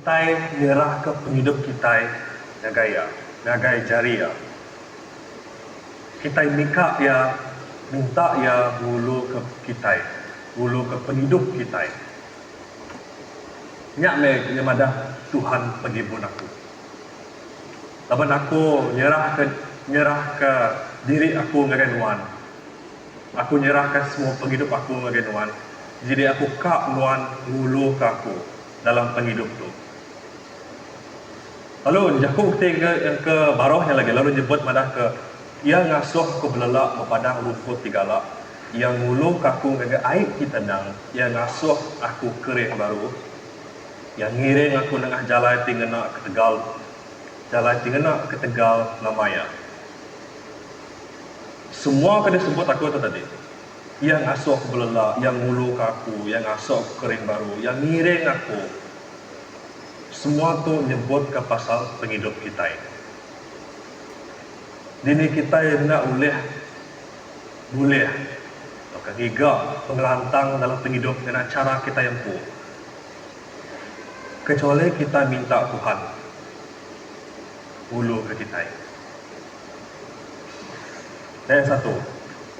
Kita nyerah ke penghidup kita nagai jari ya. Kita minta ya bulu ke kita, bulu ke penghidup kita. Nyak me madah Tuhan pagibun aku. Laban aku nyerah ke diri aku ngagenuan. Aku nyerahkan semua penghidup aku ngagenuan. Jadi aku kak nuan bulu ke aku dalam penghidup tu. Lalu jaku yang ke barohnya lagi, lalu nyebut madah ke ia ngasuh aku belelak mempadang rumput tigalak, yang ngulu kaku ngaga air kita nang, ia ngasuh aku kering baru, yang ngiring aku nengah jalan tingena ke Tegal namanya. Semua kena sebut aku tu tadi. Yang ngasuh aku belelak, yang ngulu kaku, yang ngasuh aku kering baru, yang ngiring aku. Semua tu menyebut ke pasal penghidup kita. Dini kita yang nak boleh atau higa pengelantang dalam penghidup dengan cara kita yang pu. Kecuali kita minta Tuhan ulu ke kita. Dan satu,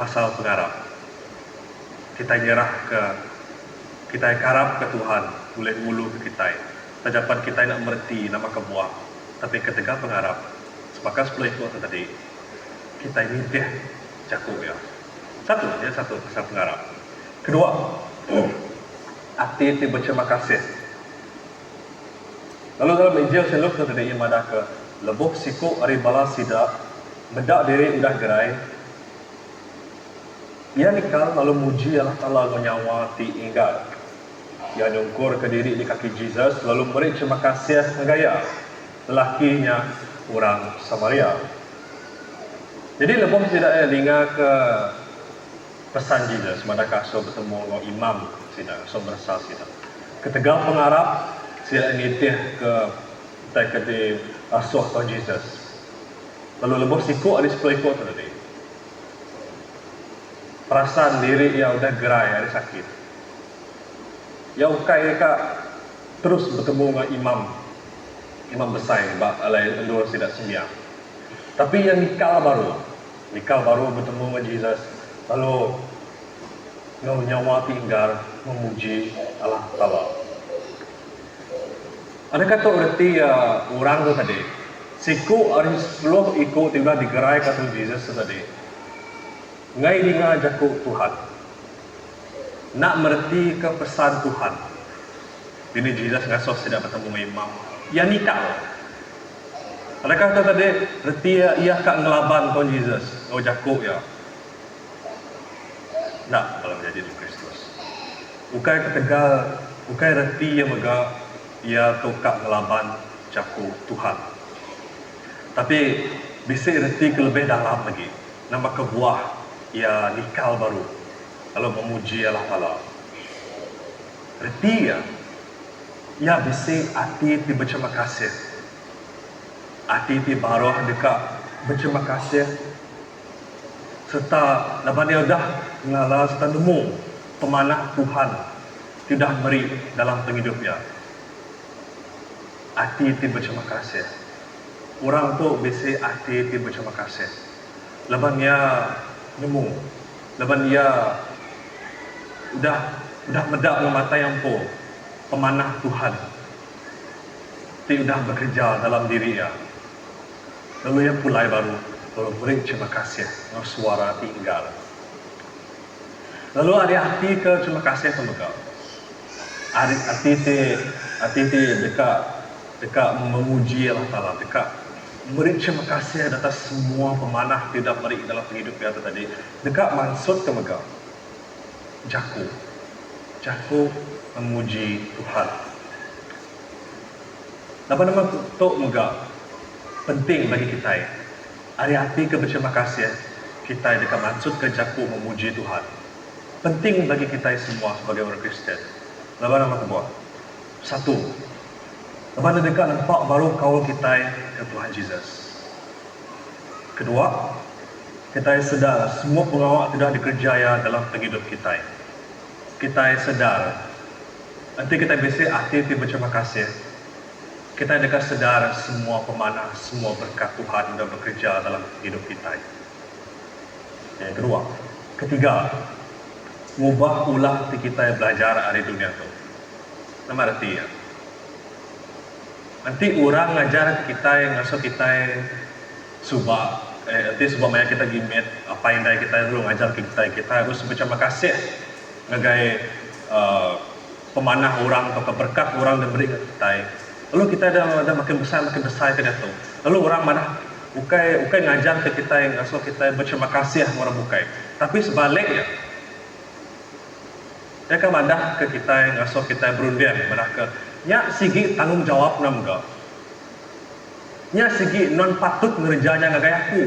pasal pengarap. Kita karap ke Tuhan, boleh ulu ke kita. Tajapan kita nak merti nama kebuah, tapi ketika pengarap, sepakat 10 ekor tadi, kita ini deh jago ya. Satu pasal pengarap. Kedua, hati berterima kasih. Lalu dalam Injil seluk tadi ia madah ke lebok siku ari bala sida bedak diri udah gerai. Ia nikal lalu muji Allah Ta'ala nyawa ti inggal. Ia nyungkur ke diri di kaki Jesus lalu beri terima kasih ngaya lelakinya orang Samaria. Jadi lebok tidak linga ke pesan Jesus manakah so bertemu dengan imam sida so bersal sida. Ketegal pengarap sila nitih ke di asuh Tuhan Jesus. Lalu lebok siku ada 10 ekor tadi. Perasaan diri yang udah gerai, ada sakit. Yang ukai kak terus bertemu dengan imam besar, alai endur tidak sembiang. Tapi yang nikal baru bertemu dengan Jesus. Lalu nyawa tinggal memuji Allah Ta'ala. Adakah tu berarti orang tu tadi? Siku hari 10 ikut tiba digerai kata Jesus tadi. Ngai dengar jaku Tuhan. Nak merti ke pesan Tuhan. Ini Jesus ngasuh tidak bertemu dengan imam. Ia nikah. Adakah tu tadi berarti ia kak ngelaban Tuhan Jesus. Oh jaku ya. Nak dalam menjadi Kristus. Bukai ketegal, bukai reti yang mega ia tukak ngelaban jaku Tuhan. Tapi bisa reti ke lebih dalam lagi. Nama kebuah ia nikal baru. Lalu memuji Allah Ta'ala. Reti ia bisa hati ti berterima kasih. Hati ti baruh dekat berterima kasih. Serta laban dia dah ngala serta nemu pemanah Tuhan tidak beri dalam penghidupnya. Hati ti berterima kasih. Orang tu bisa hati ti berterima kasih. Laban dia nemu. Laban dia udah medak dengan mata yang po pemanah Tuhan. Ti udah bekerja dalam diri dia. Lalu yang pulai baru beri terima kasih dengan suara tinggal. Lalu ada hati ke terima kasih semoga. Hati dekat memuji Allah Ta'ala, dekat beri terima kasih atas semua pemanah tidak beri dalam hidup dia tadi. Dekat maksud ke mega. Jaku memuji Tuhan. Nama-nama tu mega penting bagi kita. Ada hati ke berterima kasih kita dekat maksud ke jaku memuji Tuhan. Penting bagi kita semua sebagai orang Kristen. Nama-nama kebuah. Satu. Lepas dekat nampak baru kawal kita ke Tuhan Jesus. Kedua, kita sedar semua pengawal tidak dikerjaya dalam penghidup kita. Kita sedar nanti kita bisa hati berterima kasih kita dekat sedar semua pemanah, semua berkat Tuhan sudah bekerja dalam hidup kita. Yang kedua, ketiga, ngubah ulah hati kita yang belajar hari dunia tu. Nama arti ya. Nanti orang ngajar kita yang ngasih kita yang nanti sebab maya kita gimet apa yang dari kita dulu ngajar kita harus berterima kasih ngagai pemanah orang atau berkat orang dan beri kita. Lalu kita ada makin besar ke dia tu. Lalu orang mana bukai ngajar ke kita yang ngasih kita berterima kasih orang bukai. Tapi sebaliknya dia akan madah ke kita yang ngasih kita berundian madah ke nya sigi tanggung jawab namga. Nya sigi non patut ngerjanya ngagai aku.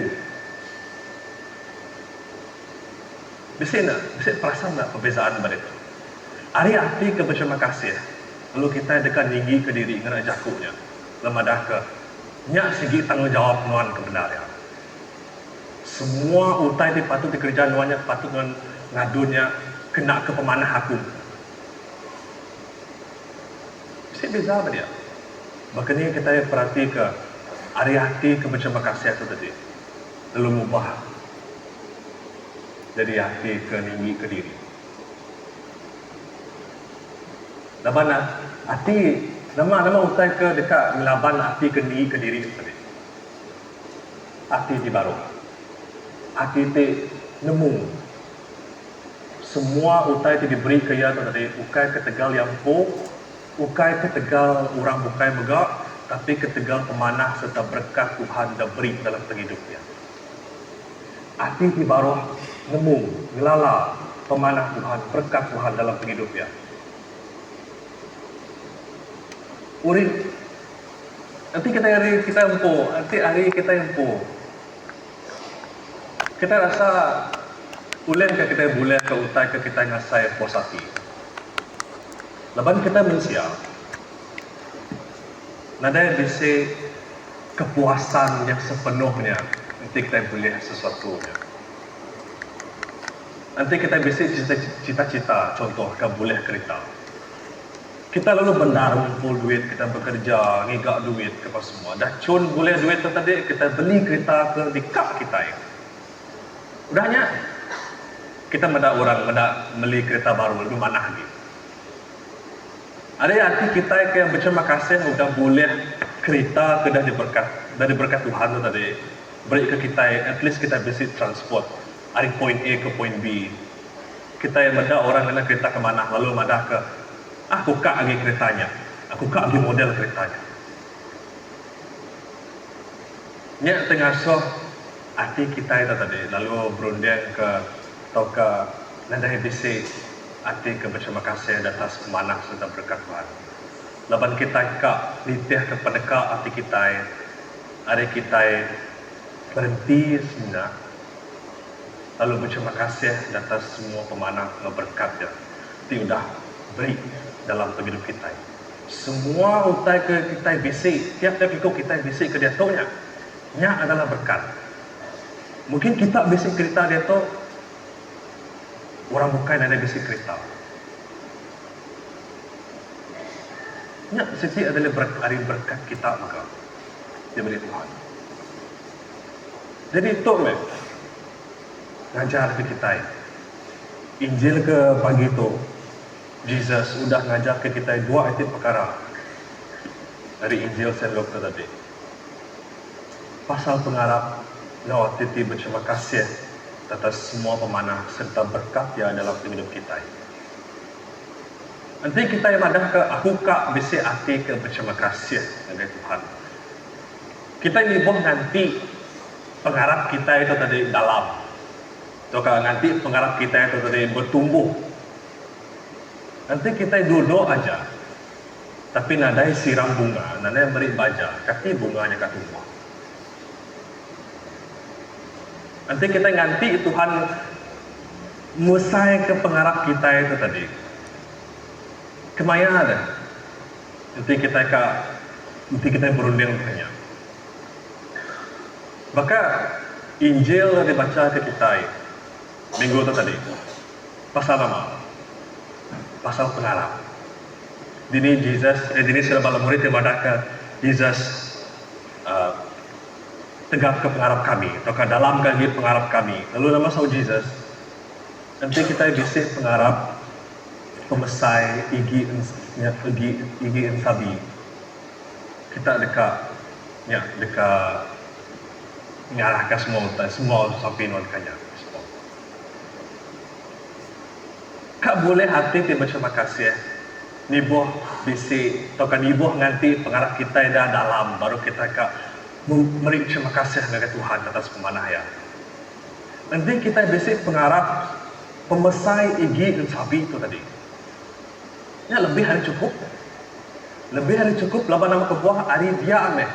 Bisa perasaan tak perbezaan pada itu. Hari hati ke berterima kasih. Lalu kita dekat tinggi ke diri ngena jakunya. Lemadah ke nya segi tanggung jawab nuan kebenaran. Semua utai di patut dikerja nuannya patut nuan ngadunya kena ke pemanah aku. Bisa beza apa dia? Bahkan ini kita perhati ke hari hati ke berterima kasih itu tadi. Lalu mubah dari hati ke tinggi ke diri. Laban hati nama utai ke dekat melaban hati ke tinggi ke diri tadi. Hati di baru. Hati ti nemu. Semua utai ti diberi ke ia tadi ukai ketegal yang ukai ketegal orang bukai megak, tapi ketegal pemanah serta berkat Tuhan dah beri dalam hidupnya. Hati di baru nemu, ngelala pemanah Tuhan, berkat Tuhan dalam hidupnya. Urip nanti kita empuh, nanti hari kita empuh. Kita rasa ulen ke kita boleh ke utai ke kita ngasai puas hati. Lepas kita manusia, nada bisa kepuasan yang sepenuhnya nanti kita boleh sesuatunya. Nanti kita bisa cita-cita, contoh kita boleh kereta. Kita lalu benar ngumpul duit, kita bekerja, ngigak duit ke semua. Dah cun boleh duit tu tadi, kita beli kereta ke dikak kita ya. Udahnya, kita meda orang beli kereta baru, lebih mana lagi. Ada arti kita yang berterima kasih sudah boleh kereta ke dah diberkat Tuhan tu tadi. Beri ke kita, at least kita bisa transport dari point A ke point B. Kita yang meda orang kena kereta ke mana, lalu meda ke aku kak lagi keretanya, aku kak lagi model keretanya. Nya tengah soh hati kita itu tadi, lalu berunding ke atau ke nada hebisi hati ke berterima kasih atas pemanah serta berkat Tuhan. Laban kita kak litih kepada kak hati kita, hari kita berhenti sebenarnya, lalu berterima kasih atas semua pemanah berkatnya. Itu sudah beri dalam hidup kita. Semua utai ke kita bisik, tiap-tiap ikut kita bisik ke dia taunya, nya adalah berkat. Mungkin kita bisik cerita dia tu, orang bukan ada bisik cerita. Nya sisi adalah berkat kita maka diberi Tuhan. Jadi itu ngajar ke kita. Injil ke pagi itu, Jesus sudah ngajar ke kita dua ayat perkara dari Injil Saint Luke tadi. Pasal pengarap lawat titi berterima kasih atas semua pemanah serta berkat yang dalam hidup kita. Nanti kita yang ada ke aku kak bisa hati ke berterima kasih kepada Tuhan. Kita ini buat nanti pengarap kita itu tadi dalam. Atau nanti pengarap kita itu tadi bertumbuh. Nanti kita duduk aja, tapi nadai siram bunga, nadai beri baja, kaki bunganya kat rumah. Nanti kita ganti Tuhan musai ke pengarap kita itu tadi. Kemaya ada. Nanti kita berunding tanya. Maka Injil dibaca ke kita minggu itu tadi. Pasal nama. Pasal pengarap. Dini Jesus, dini sudah bala murid yang Jesus tegak ke pengarap kami, atau ke dalam kaki pengarap kami. Lalu nama sau Jesus, nanti kita bisa pengarap pemesai igi sabi. Kita dekat mengarahkan semua sampai nolkannya. Kak boleh hati tiba terima kasih. Niboh bisi atau kan niboh nganti pengarap kita dah dalam, baru kita kak memberi terima kasih kepada Tuhan atas pemanah ya. Nanti kita bisi pengarap pemesai igi dan sabi itu tadi. Ya lebih hari cukup. Lebih hari cukup, laban nama kebuah hari dia ameh.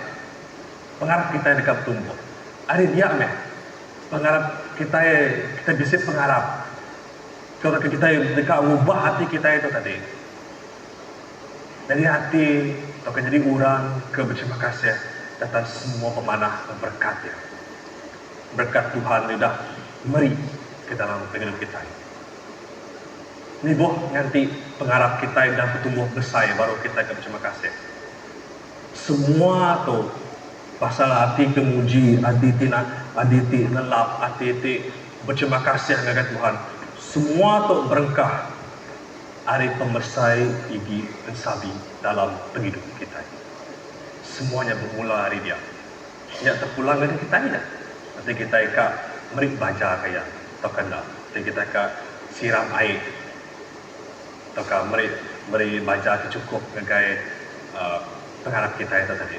Pengarap kita dekat tumbuh. Hari dia ameh. Pengarap kita bisa pengarap. Kalau kita dekat ubah hati kita itu tadi. Dari hati, atau jadi orang ke berterima kasih atas semua pemanah dan berkat ya. Berkat Tuhan sudah meri ke dalam penghidup kita. Ini boh nanti pengarap kita dan bertumbuh besar baru kita akan berterima kasih. Semua tu pasal hati kemuji, aditi nelap, aditi berterima kasih kepada Tuhan. Semua tu berengkah hari pembesai igi dan sabi dalam penghidup kita. Semuanya bermula hari dia. Tidak terpulang dari kita ini. Nanti kita akan meri baca kaya atau kena. Nanti kita akan siram air. Atau beri baca cukup dengan pengarap kita itu tadi.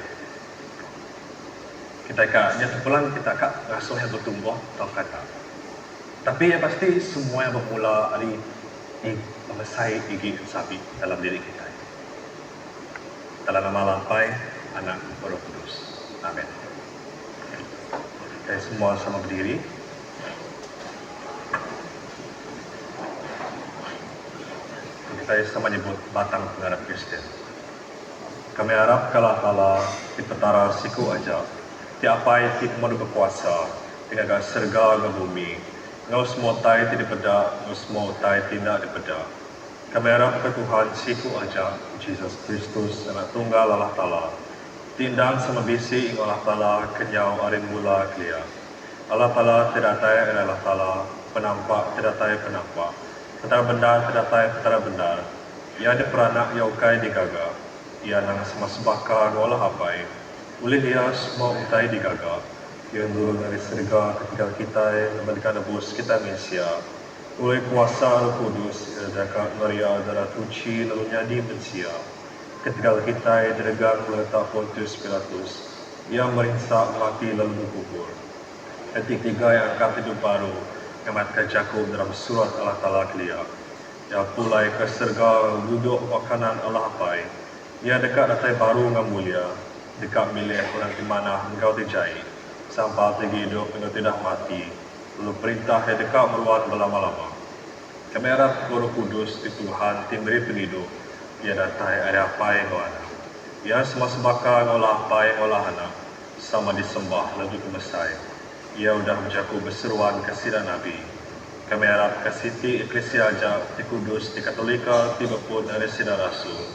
Kita akan terpulang, kita akan ngasuh yang bertumbuh atau kata. Tapi yang pasti semua yang bermula hari membesai igi sapi dalam diri kita. Dalam nama Lampai, Anak, Roh Kudus. Amin. Kita semua sama berdiri. Kita sama menyebut batang pengarap Kristen. Kami harap kalah di petara siku aja. Tiapai ti pemadu berkuasa, tinggal serga ke bumi. Ngau semua tai tidak beda, ngau semua tai tidak dibeda. Kami harap ke Tuhan siku aja, Jesus Kristus, Anak Tunggal Allah Ta'ala. Tindang sama bisi ing Allah Ta'ala, kenyau arim mula kelia. Allah Ta'ala tidak taya Allah Ta'ala, penampak tidak taya penampak. Petara bendar tidak taya petara bendar. Ia ada peranak yaukai digaga. Ia nang semasbaka ngolah apai. Oleh dia semua utai digaga. Ia dulu dari serga ketika kita memberikan nebus kita Mesia. Oleh kuasa Roh Kudus, dekat Maria darah tuci lalu nyadi mensia. Ketika kita diregang meletak Pontius Pilatus. Ia merinsak mati lalu dikubur. Etik 3 yang angkat hidup baru. Kematkan Jakub dalam surat Allah Ta'ala kelia. Ia pulai ke serga duduk makanan Allah apai. Ia dekat datai baru dengan mulia. Dekat milih orang di mana engkau dijai. Sampai tinggi hidup engkau tidak mati. Lalu perintah yang dekat meruat berlama-lama. Kami harap Roh Kudus di Tuhan timberi penghidup. Ia datai ada apa yang kau ada. Ia semua sebaka ngolah apa yang ngolah anak. Sama disembah lebih kemesai. Ia sudah menjaku berseruan kasih dan Nabi. Kami harap kasih ti Eklesia aja, di Kudus, di Katolika, tiba pun dari Sidar Rasul.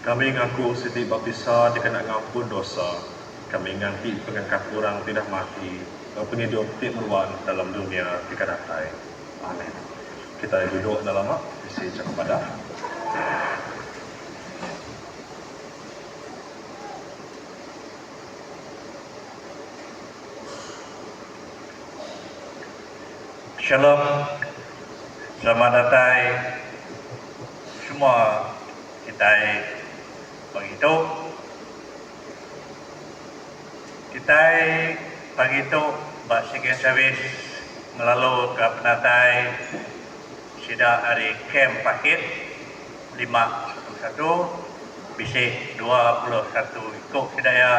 Kami ngaku siti baptisa dikena ngampun dosa. Kami nganti pengangkat orang tidak mati. Penghidup ti meruan dalam dunia tidak datai. Amin. Kita duduk dalam isi cakap pada. Shalom, selamat datang semua kita begitu. Kita begitu basikin servis melalui ke penatai sida hari camp pakit 511 bisik 21 ikut sidaya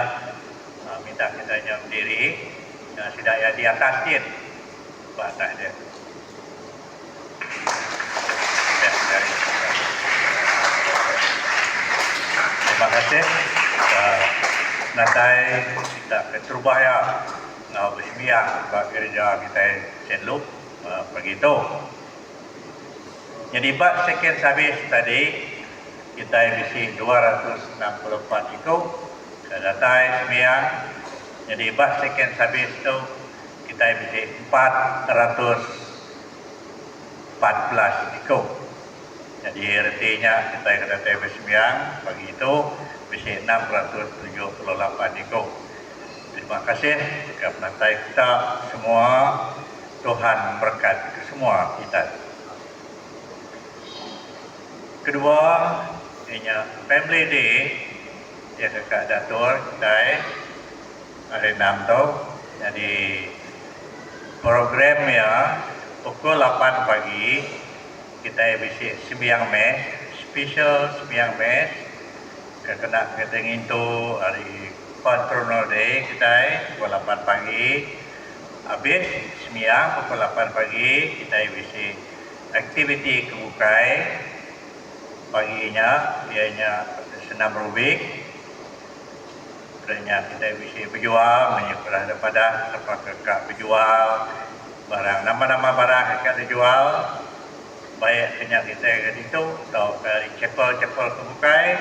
minta kita yang diri dan sidaya di atas jet. Bahasa dia. Terima kasih. Natai kita Petrubaya Bismillah bagi gereja kita Saint Luke begitu. Jadi bab second service tadi kita bisi 264 itu datai sembiang. Jadi bus second service tu kita bisa 414 ikut. Jadi artinya kita datai sembiang pagi itu bisa 678 ikut. Terima kasih kepada penantai kita semua. Tuhan berkat semua kita. Kedua, ini Family Day. Ya kakak Datur kita hari 6 tu. Jadi programnya pukul 8 pagi kita bisa sembiang mes, special sembiang mes. Kena ketengin tu hari Patronal Day kita pukul 8 pagi. Habis sembiang pukul 8 pagi kita bisa aktiviti kebukai. Paginya ianya senam rubik. Kemudian kita bisa berjual, menyeberang daripada tempat kakak berjual barang, nama-nama barang kakak dijual. Baik kenyak kita ke situ atau dari chapel-chapel kebukai.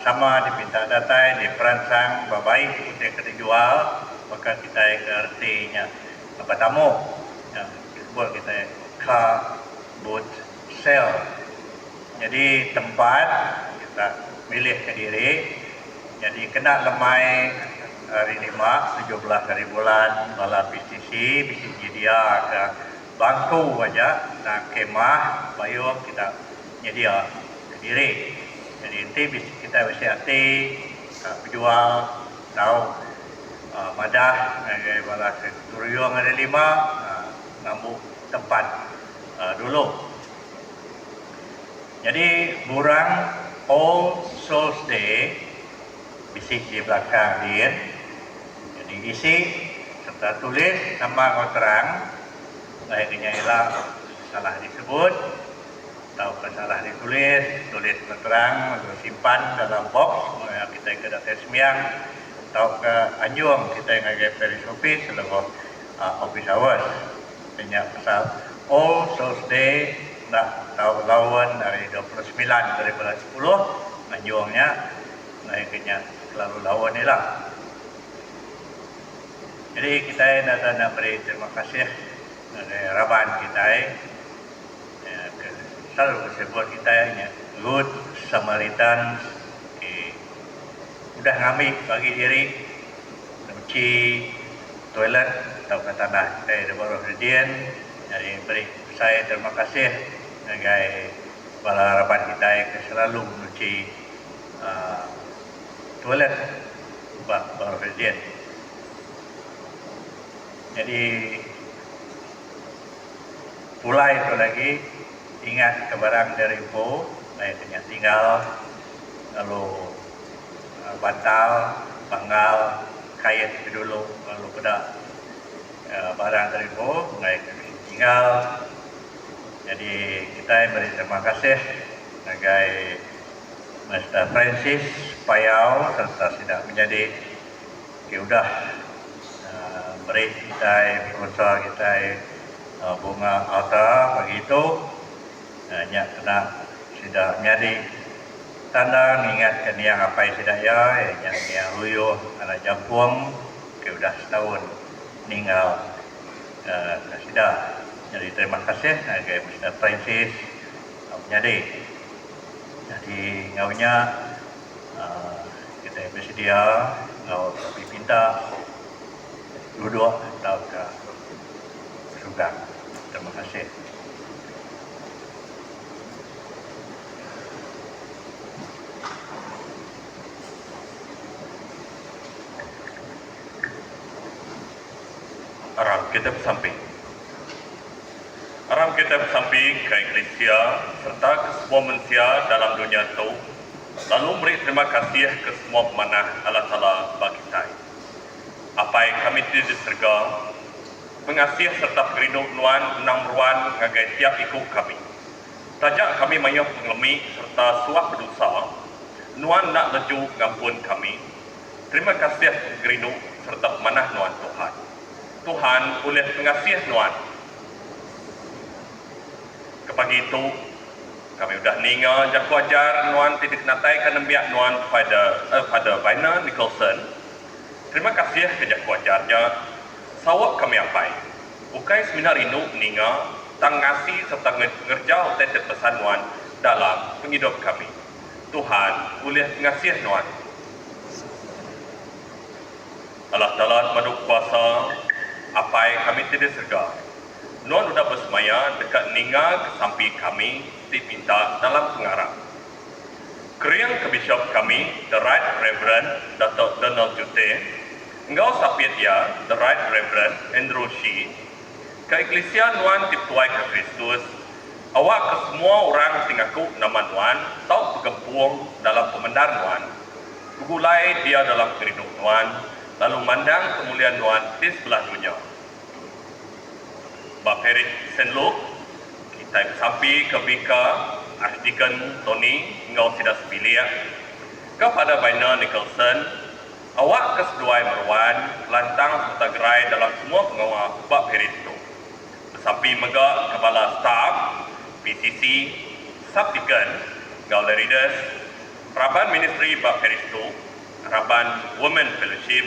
Sama dipinta datai, diperancang, baik kita dijual, maka kita artinya apa tamu yang disebut kita car boot sale. Jadi tempat kita milih sendiri. Jadi kena lemai hari 5, 17 hari bulan bala PCC dia ada bangku aja, nah kemah, bayung kita nyedia sendiri. Jadi nanti kita bisa berjual tahu madah ngagai bala turuyung ada 5 ngambuk tempat dulu. Jadi burang All Souls Day bisik di belakang dia. Jadi isi serta tulis nama kau terang. Akhirnya ialah salah disebut atau salah ditulis, tulis terang, lalu simpan dalam box. Kita ke data sembiang atau ke Anjung kita yang ada Paris Office selepas office hours. Banyak pasal All Souls Day nak tahu lawan dari 29 dari bulan 10 Anjungnya naiknya selalu lawan ni lah. Jadi kita nak beri terima kasih kepada Raban kita selalu sebut kita Good Samaritan. Sudah ngambil bagi diri mencuci toilet atau ke tanah kita ada baru hadian. Jadi beri saya terima kasih sebagai kepala harapan kita yang selalu mencuci toilet baru hadian. Jadi pulai itu lagi ingat kebarang dari Ibu, ayatnya tinggal lalu bantal, panggal, kait itu dulu, lalu pada barang dari Ibu, naik tinggal. Jadi kita beri terima kasih sebagai Mr. Francis Payau serta tidak menjadi sudah beri kita sponsor kita bunga altar begitu hanya kena sudah menjadi tanda mengingatkan yang apa yang tidak yang luyuh anak jampuang sudah setahun meninggal sudah. Jadi terima kasih sebagai Mr. Francis menjadi. Jadi ngaunya kita bersedia ngau tapi pinta duduk atau ke surga. Terima kasih. Aram kita bersamping. Aram kita bersamping ke Eklesia serta ke semua manusia dalam dunia itu. Lalu beri terima kasih ke semua pemanah Allah Ta'ala bagi kita. Apa yang kami tidak diserga, mengasihi serta perindu nuan menang meruan ngagai tiap ikut kami. Tajak kami mayuh pengelemi serta suap berdosa, nuan nak leju ngampun kami. Terima kasih perindu serta pemanah nuan Tuhan. Tuhan oleh pengasih nuan. Kepagi itu, Kami udah ninga jak wajar nuan tidak natai kan biak nuan pada Baina Nicholson. Terima kasih ke jak wajarnya. Sawak kami ampai. Ukai seminar inu ninga tang ngasi serta ngerjau tetet pesan nuan dalam penghidup kami. Tuhan boleh ngasih nuan. Allah Ta'ala madu kuasa apai kami tidak serga. Nuan sudah bersemaya dekat ninga kesampi kami dipinta dalam pengarah. Keriang ke Bishop kami, The Right Reverend Dato' Donald Jute, engkau sapiat ya, The Right Reverend Andrew Shi, ke Eklesia Nuan Tiptuai ke Kristus, awak ke semua orang tingaku nama Nuan, tau bergempung dalam pemendar Nuan, begulai dia dalam kehidupan Nuan, lalu mandang kemuliaan Nuan di sebelah dunia. Bap Perit St. Luke, kita sampai ke Bika, Archdeacon Tony, engkau tidak sebilia, kepada Baina Nicholson, awak keseduai meruan, lantang serta gerai dalam semua pengawal Bap Perit itu. Sampai mega kepala staf, PCC, Subdeacon, Gaul Leaders, Raban Ministry Bap Perit itu, Raban Women Fellowship,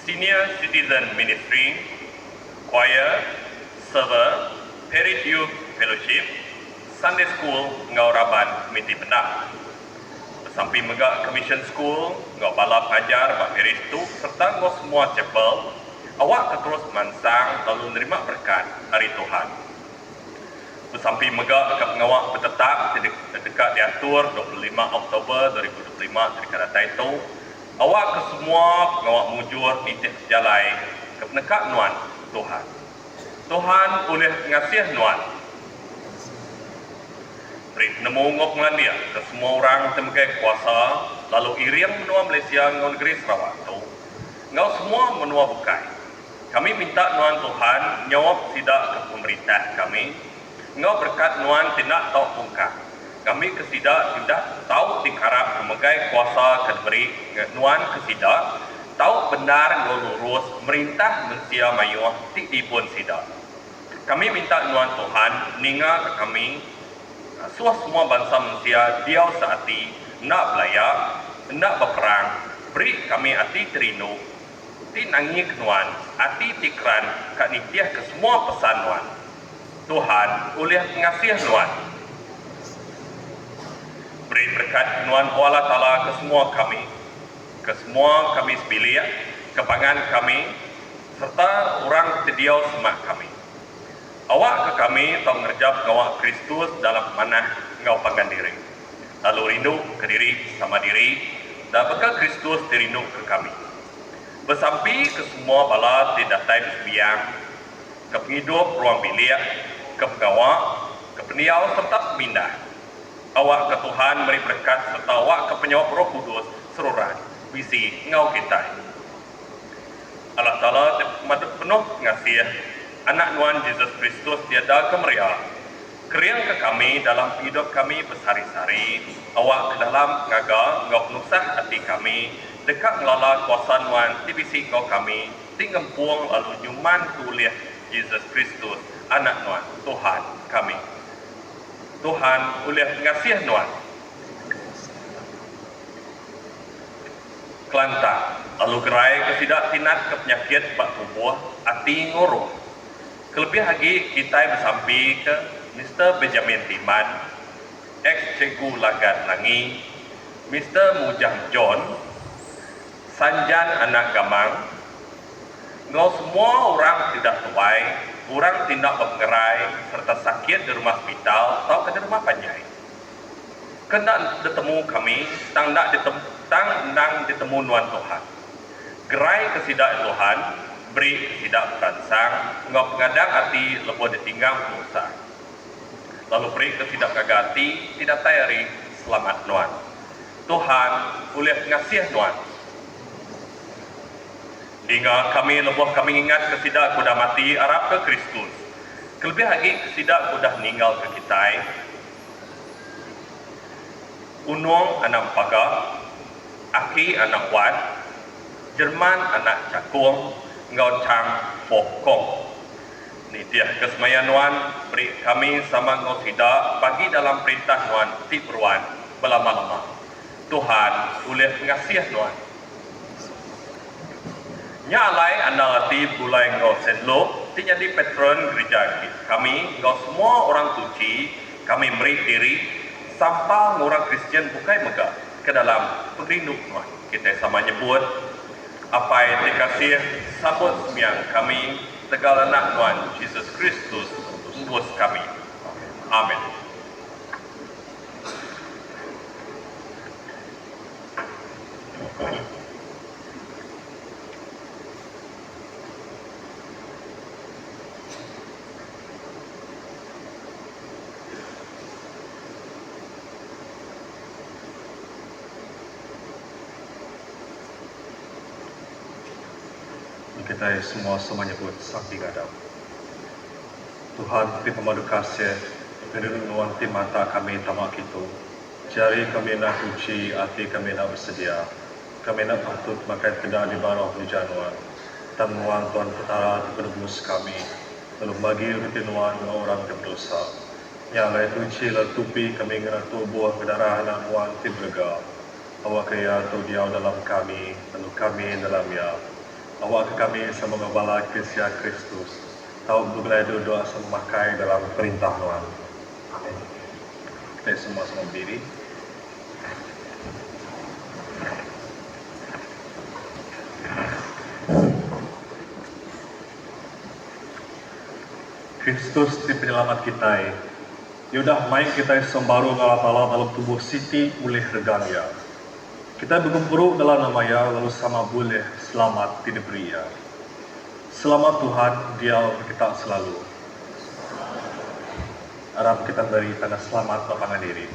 Senior Citizen Ministry, Choir, Server, Perit Youth Fellowship, Sunday School, ngau Raban Komiti Pendak. Sampai mega Commission School, ngau balap ajar Bap Perit itu, serta ngau semua chapel, awak terus mansang lalu menerima berkat hari Tuhan. Sampai mega ke pengawak bertetap dekat diatur 25 Oktober 2025 dari kata itu, awak ke semua pengawak mujur titik jalai ke penekat Nuan Tuhan. Tuhan boleh ngasih Nuan. Beri nemu ngop ngelandia ke semua orang sebagai kuasa, lalu iriang menua Malaysia ngau negeri Sarawak tu. Ngau semua menua bukai. Kami minta Nuan Tuhan nyawab sidak ke pemerintah kami. Ngau berkat Nuan tidak tahu bungkak. Kami kesidak tidak tahu dikarap sebagai kuasa keberi Nuan kesidak. Tahu benar ngau lurus merintah mensia mayuah dipun sidak. Kami minta Nuan Tuhan ninga ke kami semua bangsa manusia dia seati nak belayak, nak berperang, beri kami hati terinuk, ti nangi kenuan, hati tikran kak nitiah ke semua pesan Nuan. Tuhan oleh ngasih Nuan. Beri berkat Nuan Allah Ta'ala ke semua kami sebilik, kepangan kami, serta orang terdiau semak kami. Awak ke kami tahu ngerjap ngawak Kristus dalam manah ngau panggan diri. Lalu rindu ke diri sama diri dan bekal Kristus dirindu ke kami. Bersampai ke semua bala tidak tay bersebiang, ke penghidup ruang bilik, ke pengawak, ke peniau serta pemindah. Awak ke Tuhan beri berkat serta awak ke penyawab Roh Kudus seruran visi ngau kita. Allah Ta'ala penuh ngasih anak Nuan Yesus Kristus tiada kemeria. Keriang ke kami dalam hidup kami bersari-sari, awak ke dalam ngaga ngau penusah hati kami, dekat ngelala kuasa Nuan di bisi ngau kami, tinggempuang lalu nyuman tuliah Yesus Kristus, anak Nuan, Tuhan kami. Tuhan boleh ngasih Nuan. Kelantar, lalu gerai kesidak tinat ke penyakit bak tubuh, hati ngorong. Kelebih lagi kita bersampai ke Mr. Benjamin Timan, ex-Cikgu Lagat Langi, Mr. Mujang John, Sanjan Anak Gamang, ngau semua orang tidak tuai, orang tidak bergerai, serta sakit di rumah hospital atau ke rumah panjai. Kena ditemu kami, tang ditemu Nuan Tuhan. Gerai kesidak Tuhan, beri tidak beransang, ngau pengadang hati lepas ditinggal pengusaha. Lalu beri tidak kagati, tidak tayari, selamat Nuan. Tuhan boleh ngasih Nuan. Hingga kami lepas kami ingat kesidak kuda mati Arab ke Kristus. Kelebih lagi kesidak kuda meninggal ke kita. Unong anak Paga, Aki anak Wan, Jerman anak Cakung, ngau Chang Fok Kong. Ni dia kesemayan Nuan, beri kami sama ngau tidak bagi dalam perintah Nuan ti beruan belama-lama. Tuhan boleh mengasihi Nuan. Nyalai anda ti bulai ngau senlok, ti jadi patron gereja kami, ngau semua orang suci, kami beri diri, sampai orang Kristian bukai megah ke dalam penglindung Tuhan. Kita sama nyebut apa yang dikasih sabut sembiang kami tegal anak Tuhan Yesus Kristus tembus kami. Amin. Kita semua menyebut Sang Tigadam. Tuhan, ti pemadu kasih, menurut ti mata kami tamak itu. Jari kami nak uci, hati kami nak bersedia. Kami nak patut makai kedah di bawah hujan Tuhan. Tamuan Tuhan petara terdebus kami. Lalu bagi rutin Tuhan orang berdosa. Yang lain uci lalu tupi kami kena tubuh kedarahan Tuhan ti bergal. Awak kaya tu dia dalam kami, lalu kami dalam ya. Awak kami sama mengabala Kristus Kristus. Tahu bergelai doa sama makai dalam perintah Tuhan. Amin. Kita semua berdiri. Kristus di penyelamat kita. Yaudah main kita sembaru Allah Ta'ala dalam tubuh Siti boleh regangnya. Kita berkumpul dalam namanya lalu sama boleh selamat tidak beri ya. Selamat Tuhan dia kita selalu. Harap kita beri tanda selamat papangan diri.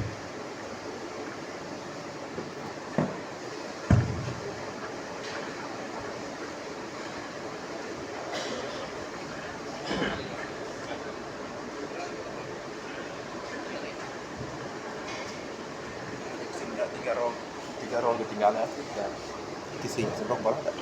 Tiga roll ketinggalan dan kisi sebelum bola tak.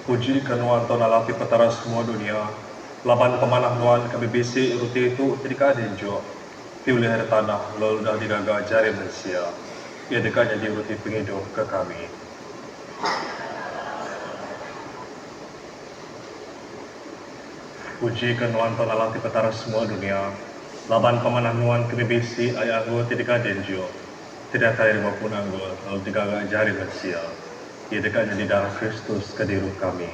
Puji kenuan Tuhan Allah di petara semua dunia. Laban pemanah nuan kami bisi ruti itu tidak ada jo. Tiulih hari tanah lalu dah digagal jari manusia. Ia dekatnya di ruti penghidup ke kami. Puji kenuan Tuhan Allah di petara semua dunia. Laban pemanah nuan kami bisi ayah anggur tidak ada jo. Tidak kaya maupun anggur lalu digagal jari manusia. Ia dekatnya di darah Kristus ke diri kami.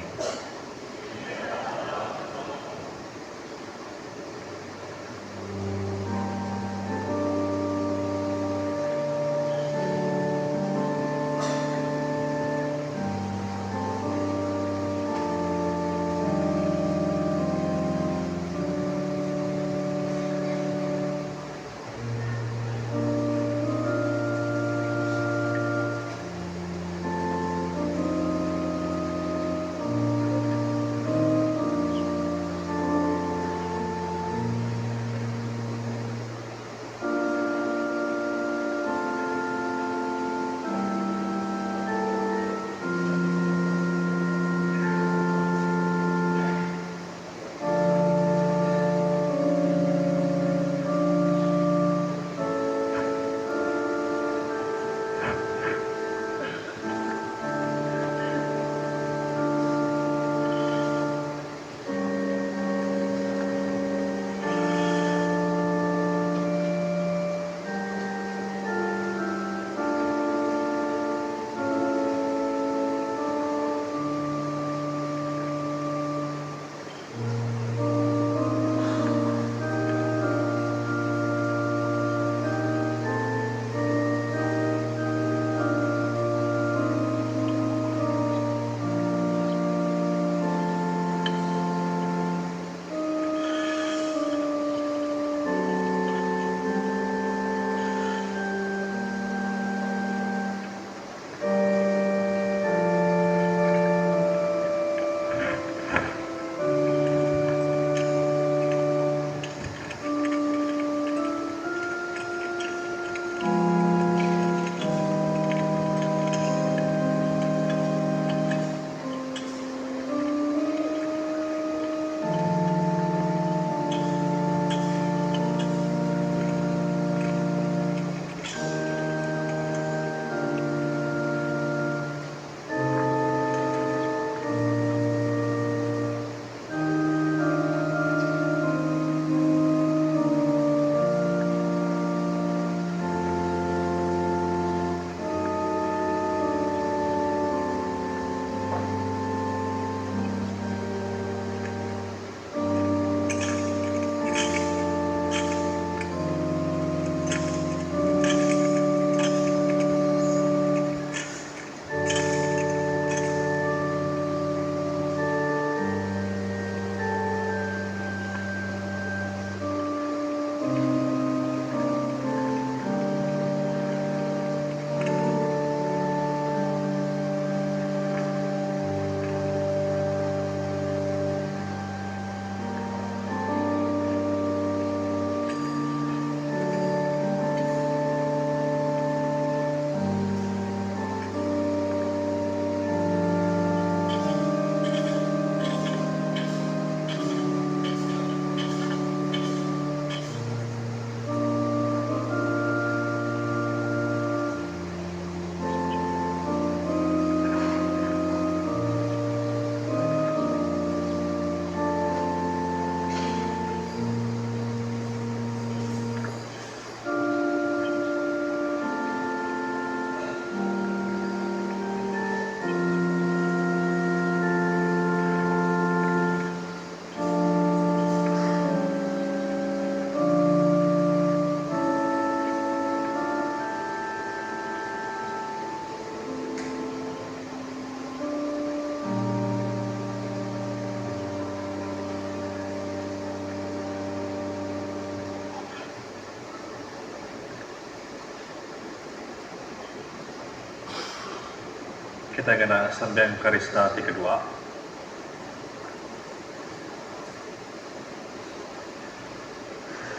kita kena sembahyang Eukarista ti kedua.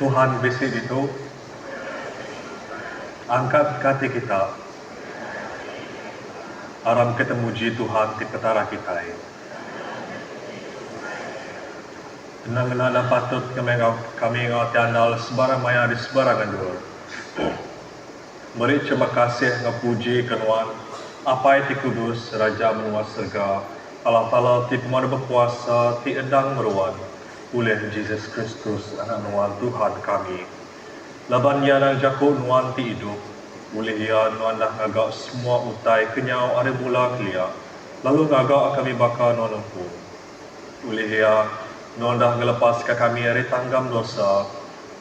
Tuhan bisi itu angkat hati kita aram kita muji Tuhan di petara kita ini. Kenang-kenang patut kami ngawati andal sebarang maya di sebarangan dulu. Beri terima kasih ngapuji kenuan apa itu kudus Raja menua surga Allah Ta'ala ti pemadu berkuasa ti endang meruan oleh Yesus Kristus anak nuan Tuhan kami. Laban ia nang jakut nuan ti hidup oleh ia nuan dah ngagak semua utai kenyau ada mula kelia lalu ngagak kami bakal nuan empun oleh ia nuan dah ngelepas ke kami dari tanggam dosa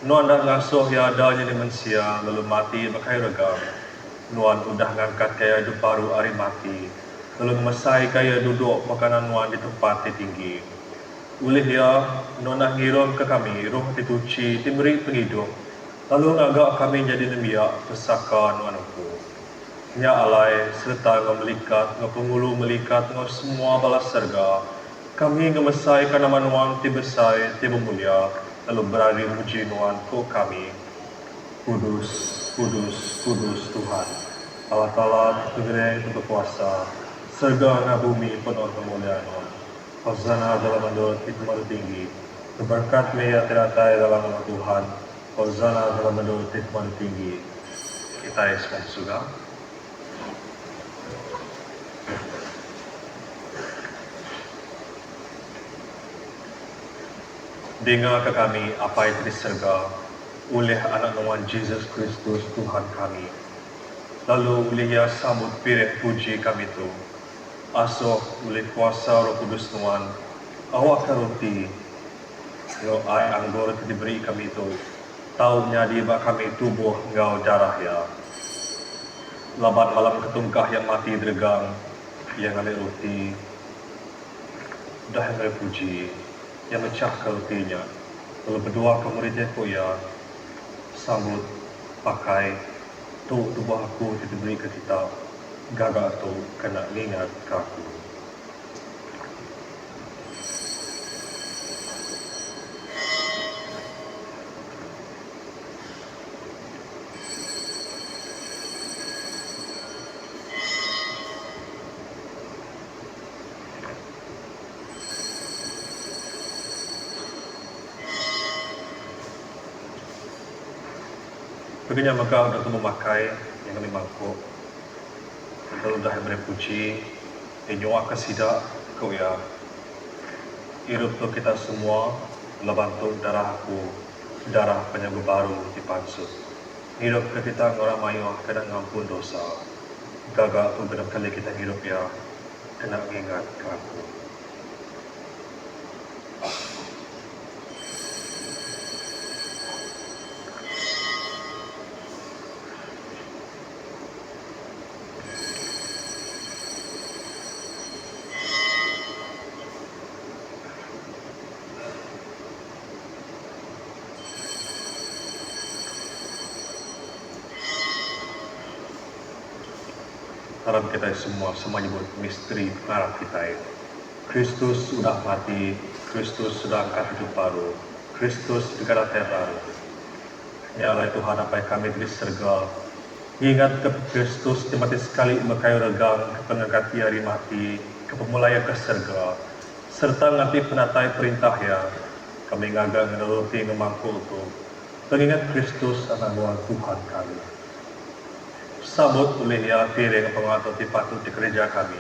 nuan dah ngasuh ya adanya di manusia lalu mati bakai regam nuan udah ngangkat kaya hidup baru hari mati lalu mesai kaya duduk makanan nuan di tempat tinggi oleh ia nuan dah ngirum ke kami roh dituci diberi penghidup lalu ngagak kami jadi nembia pesaka nuan aku nya alai serta ngemelikat ngepengulu melikat ngau semua balas serga kami ngemesai kana manuang ti besai ti mulia lalu berari muji nuan ku kami kudus kudus kudus Tuhan Allah Ta'ala Tuhan berkuasa serga na bumi penuh kemuliaan nuan Hosana dalam mandor ti tinggi berkat meya teratai dalam nama Tuhan Hosana dalam mandor ti tinggi kita Yesus surga. Dengar ke kami apa yang diserga oleh anak nuan Yesus Kristus Tuhan kami. Lalu oleh ia sambut piring puji kami itu. Asuh oleh kuasa Roh Kudus nuan awak roti yo air anggur yang diberi kami itu. Taunya di bak kami tubuh engkau darah ya. Labat malam ketungkah yang mati dregang yang ambil roti. Dah yang puji yang mencahkan rotinya lalu berdoa ke muridnya ku ya sambut pakai tu tubuh aku diberi ke kita gagal tu kena ingat ke aku. Begini maka untuk memakai yang kami mangkuk lalu dah beri puji nyoak kesidak kau ya hidup tu kita semua lebantu darah aku darah penyembuh baru dipansut hidup ke kita orang mayu kena ngampun dosa gagal tu genap kali kita hidup ya kena ingat ke aku. Harap kita semua menyebut misteri pengarap kita ini. Kristus sudah mati, Kristus sudah angkat hidup baru, Kristus juga datang baru. Ya Allah Tuhan apa yang kami di surga. Ingat ke Kristus di mati sekali berkayu regang, ke pengangkat hari mati, ke pemulaya ke surga. Serta nganti penatai perintah ya, kami ngagang menuruti memangku itu. Pengingat Kristus anak Tuhan Tuhan kami. Sambut oleh ya piring pengatur di patut di gereja kami.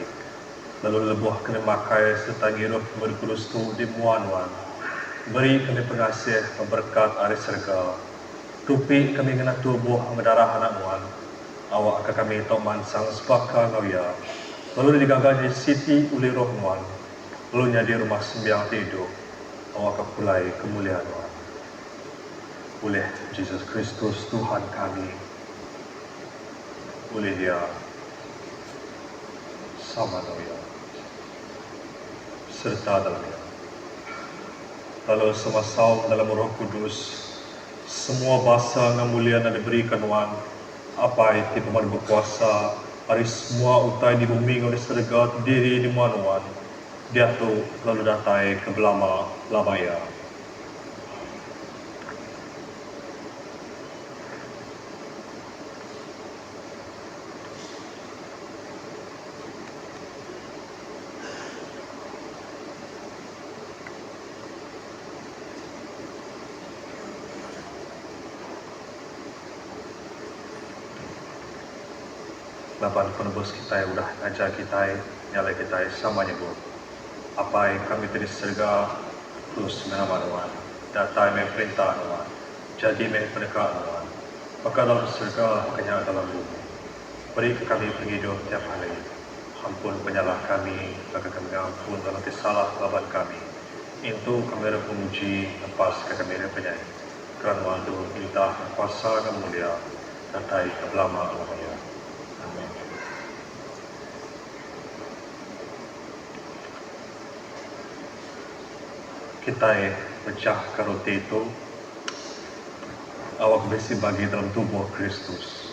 Lalu lebuh kena makai serta ngirup berkulus tu di muan-muan. Beri kami pengasih berkat ari serga. Tupi kami kena tubuh mendarah anak muan. Awak ke kami tok mansang sepaka ngawia. Lalu digagah siti oleh roh muan. Lalu nyadi rumah sembiang tidur. Awak kepulai kemuliaan muan. Oleh Yesus Kristus Tuhan kami. Oleh dia sama dia serta dalamnya. Lalu semua saum dalam Roh Kudus, semua bahasa yang mulia yang diberikan Tuhan, apa itu pemandu berkuasa Hari semua utai di bumi oleh serga diri di manuan. Dia tu lalu datai ke belama lamaya. Lapan penebus kita yang udah ajar kita, nyala kita samanya bu. Apa yang kami tadi serga terus menamanuan, data yang perintah nuan, jadi yang pendekat nuan. Maka dalam serga makanya dalam bumi. Beri kami penghidup tiap hari. Ampun penyalah kami, maka kami ampun dalam kesalah lawan kami. Itu kami ada penguji, lepas kami ada penyanyi. Kerana waktu kita kuasa dan mulia, datai keblama lamanya. Amin. Kita pecah roti itu, awak besi bagi dalam tubuh Kristus.